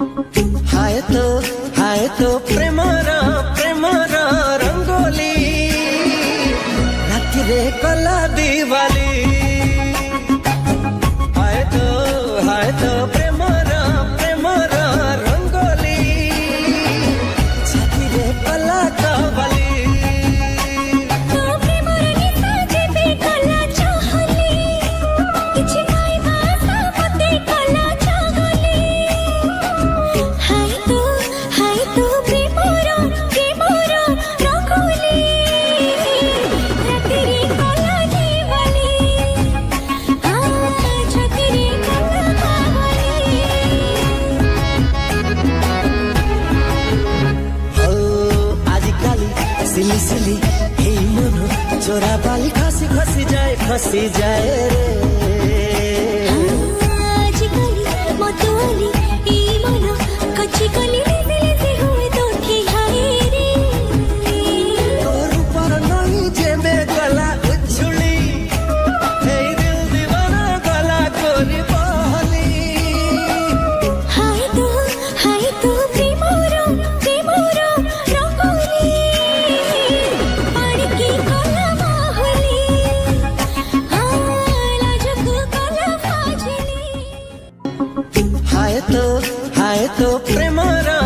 हाय तो प्रेमरा रंगोली राति रे कला दिवाली। हाय तो प्रेमरा रंगोली छाती रे कला कवाली। सिली सिली हे मनो चोरा बाली खसी जाए रे। आजकली मतवाली ए मनो कच्ची कली से हुए तो ठिहाई रे। तोर ऊपर नहीं जेबे गला उछुली हे दिल दीवाना गला कोरी बहली। हाय तो प्रेमरो रंगोली हाय तो प्रेमरा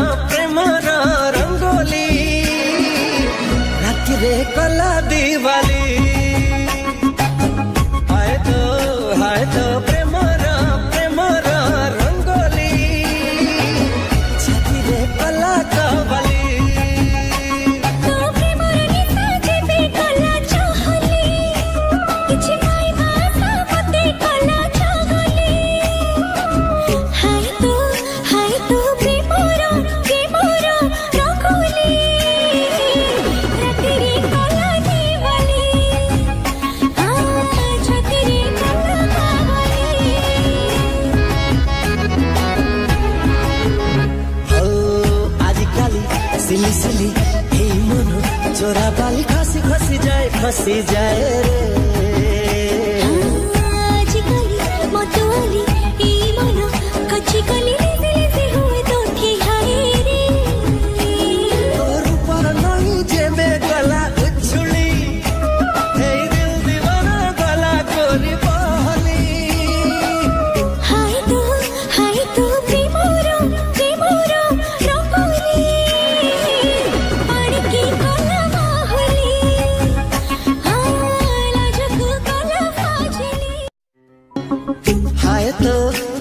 रंगोली राति रे कला दिवाली। हाय तो प्रेमरा रंगोली छाती रे कला कवाली। सिली सिली हे मनो चोरा बाली खसी जाए रे। आजकली मतवाली ए मनो कच्ची कली से हुए तो ठिहाई रे। तोर ऊपर नहीं जेबे गला उछुली हे दिल दीवाना गला कोरी बहली। हाय तो प्रेमरो रंगोली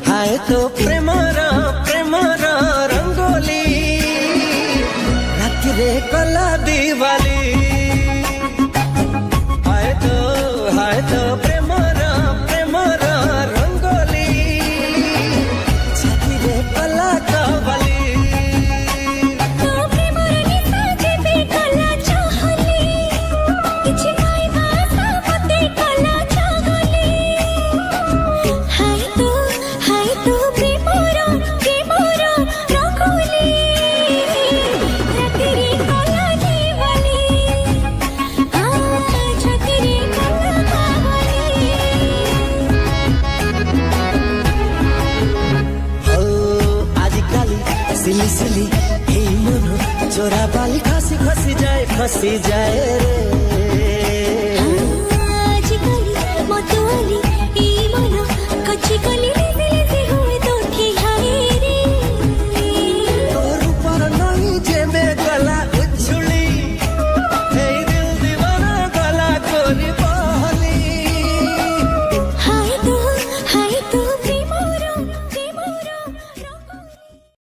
हाय तो प्रेमरा रंगोली राति रे कला दिवाली। हाय तो प्रेमरा रंगोली छाती रे कला कवाली। सिली सिली हे मनो चोरा बाली खसी जाए रे। आजकली मतवाली ए मनो कच्ची कली